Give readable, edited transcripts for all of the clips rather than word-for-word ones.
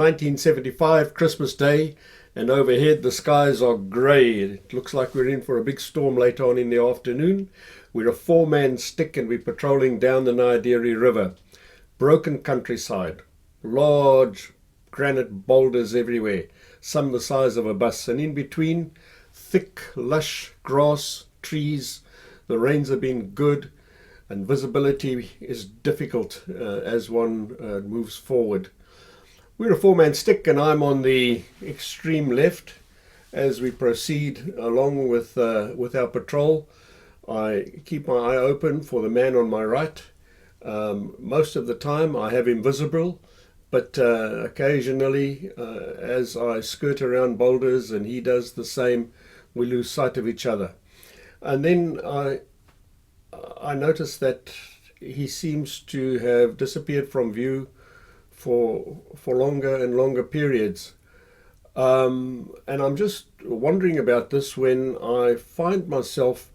1975, Christmas Day, and overhead the skies are grey. It looks like we're in for a big storm later on in the afternoon. We're a four-man stick and we're patrolling down the Naideri River. Broken countryside, large granite boulders everywhere, some the size of a bus, and in between, thick, lush grass, trees. The rains have been good, and visibility is difficult as one moves forward. We're a four-man stick, and I'm on the extreme left. As we proceed along with our patrol, I keep my eye open for the man on my right. Most of the time I have him visible, but occasionally as I skirt around boulders and he does the same, we lose sight of each other. And then I notice that he seems to have disappeared from view for longer and longer periods. And I'm just wondering about this when I find myself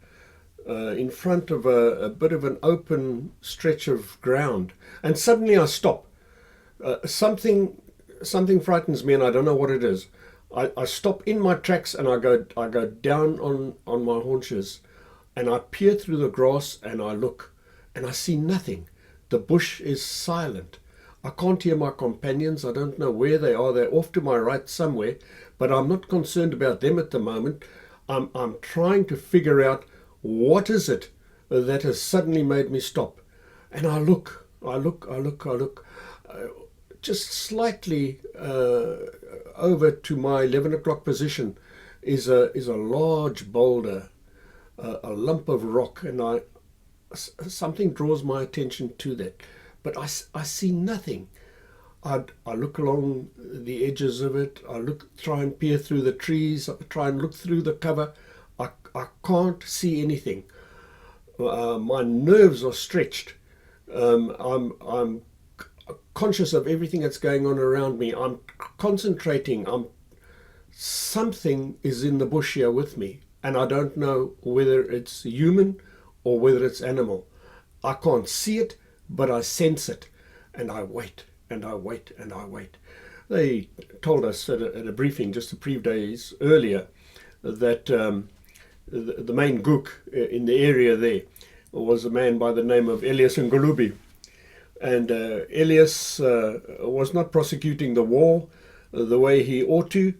in front of a bit of an open stretch of ground, and suddenly I stop. Something frightens me, and I don't know what it is. I stop in my tracks and I go down on my haunches, and I peer through the grass and I look, and I see nothing. The bush is silent. I can't hear my companions. I don't know where they are. They're off to my right somewhere, but I'm not concerned about them at the moment. I'm trying to figure out what is it that has suddenly made me stop. And I look, just slightly over to my 11 o'clock position is a large boulder, a lump of rock, and something draws my attention to that. But I see nothing. I look along the edges of it. Try and peer through the trees. I try and look through the cover. I can't see anything. My nerves are stretched. I'm conscious of everything that's going on around me. I'm concentrating. Something is in the bush here with me, and I don't know whether it's human or whether it's animal. I can't see it, but I sense it, and I wait, and I wait, and I wait. They told us at a briefing just a few days earlier that the main gook in the area there was a man by the name of Elias Ngulubi. And Elias was not prosecuting the war the way he ought to.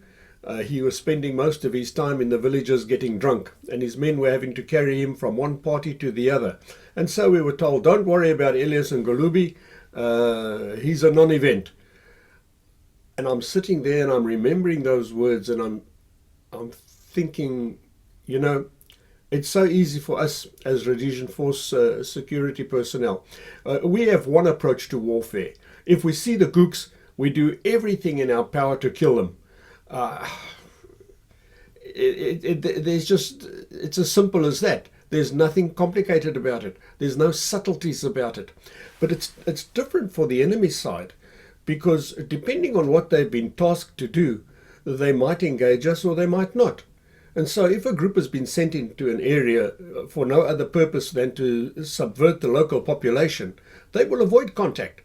He was spending most of his time in the villages getting drunk, and his men were having to carry him from one party to the other. And so we were told, don't worry about Elias and Golubi, he's a non-event. And I'm sitting there and I'm remembering those words, and I'm thinking, it's so easy for us as Rhodesian Force security personnel. We have one approach to warfare. If we see the gooks, we do everything in our power to kill them. It's as simple as that. There's nothing complicated about it. There's no subtleties about it. But it's different for the enemy side, because depending on what they've been tasked to do, they might engage us or they might not. And so if a group has been sent into an area for no other purpose than to subvert the local population, they will avoid contact.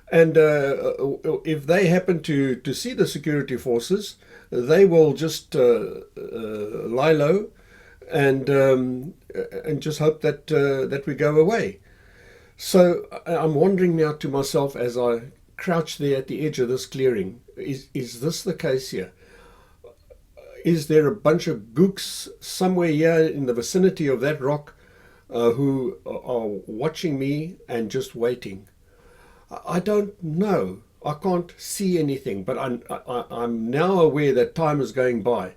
And if they happen to see the security forces, they will just lie low and just hope that we go away. So I'm wondering now to myself as I crouch there at the edge of this clearing, is this the case here? Is there a bunch of gooks somewhere here in the vicinity of that rock who are watching me and just waiting? I don't know. I can't see anything, but I'm now aware that time is going by,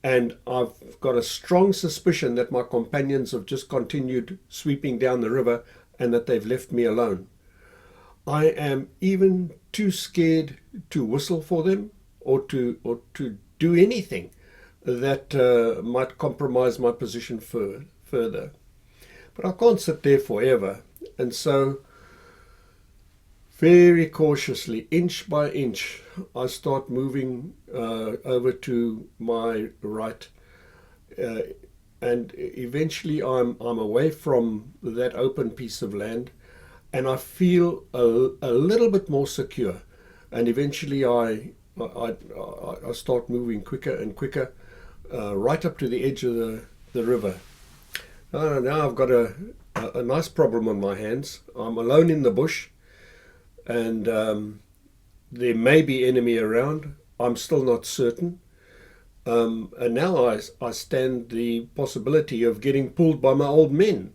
and I've got a strong suspicion that my companions have just continued sweeping down the river and that they've left me alone. I am even too scared to whistle for them or to do anything that might compromise my position further. But I can't sit there forever, and so very cautiously, inch by inch, I start moving over to my right, and eventually I'm away from that open piece of land, and I feel a little bit more secure. and eventually I start moving quicker and quicker, right up to the edge of the river. Now I've got a nice problem on my hands. I'm alone in the bush, and there may be enemy around. I'm still not certain. And now I stand the possibility of getting pulled by my old men.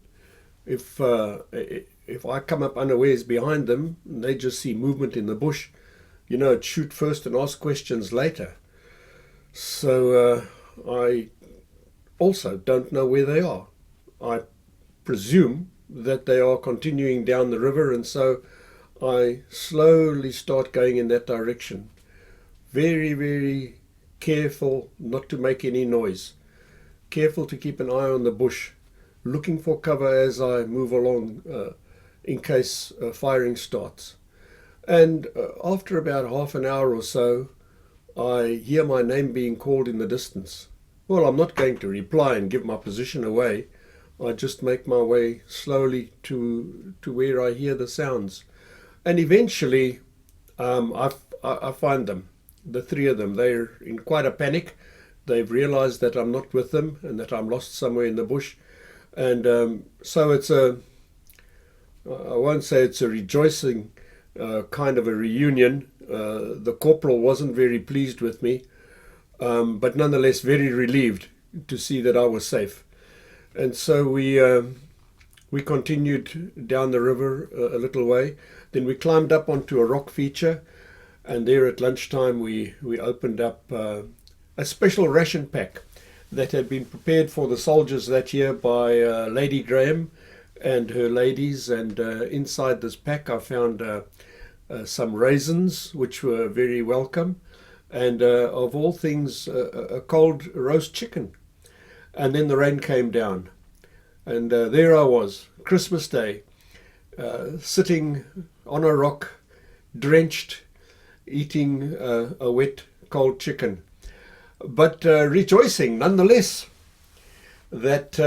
If I come up unawares behind them, and they just see movement in the bush, shoot first and ask questions later. So I also don't know where they are. I presume that they are continuing down the river, and so I slowly start going in that direction. Very, very careful not to make any noise. Careful to keep an eye on the bush, looking for cover as I move along in case firing starts. And after about half an hour or so, I hear my name being called in the distance. Well, I'm not going to reply and give my position away. I just make my way slowly to where I hear the sounds. And eventually I find them, the three of them. They're in quite a panic. They've realized that I'm not with them and that I'm lost somewhere in the bush. And so I won't say it's a rejoicing kind of a reunion. The corporal wasn't very pleased with me, but nonetheless very relieved to see that I was safe. And so we continued down the river a little way. Then we climbed up onto a rock feature, and there at lunchtime we opened up a special ration pack that had been prepared for the soldiers that year by Lady Graham and her ladies. And inside this pack I found some raisins, which were very welcome, and of all things a cold roast chicken. And then the rain came down, and there I was, Christmas Day, sitting on a rock, drenched, eating a wet, cold chicken, but rejoicing nonetheless that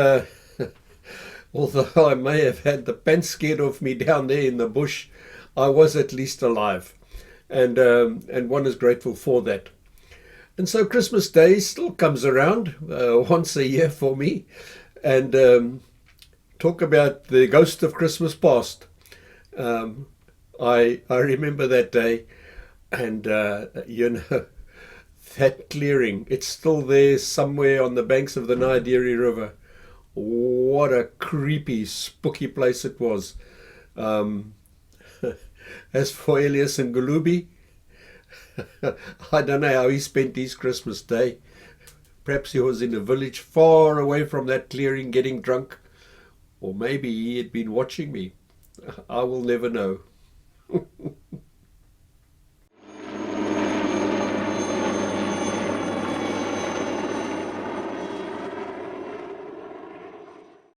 although I may have had the pants scared off me down there in the bush, I was at least alive, and one is grateful for that. And so Christmas Day still comes around once a year for me, and talk about the ghost of Christmas past. I remember that day, and that clearing, it's still there somewhere on the banks of the Naidiri River. What a creepy, spooky place it was. As for Elias and Gulubi, I don't know how he spent his Christmas Day. Perhaps he was in a village far away from that clearing getting drunk, or maybe he had been watching me. I will never know.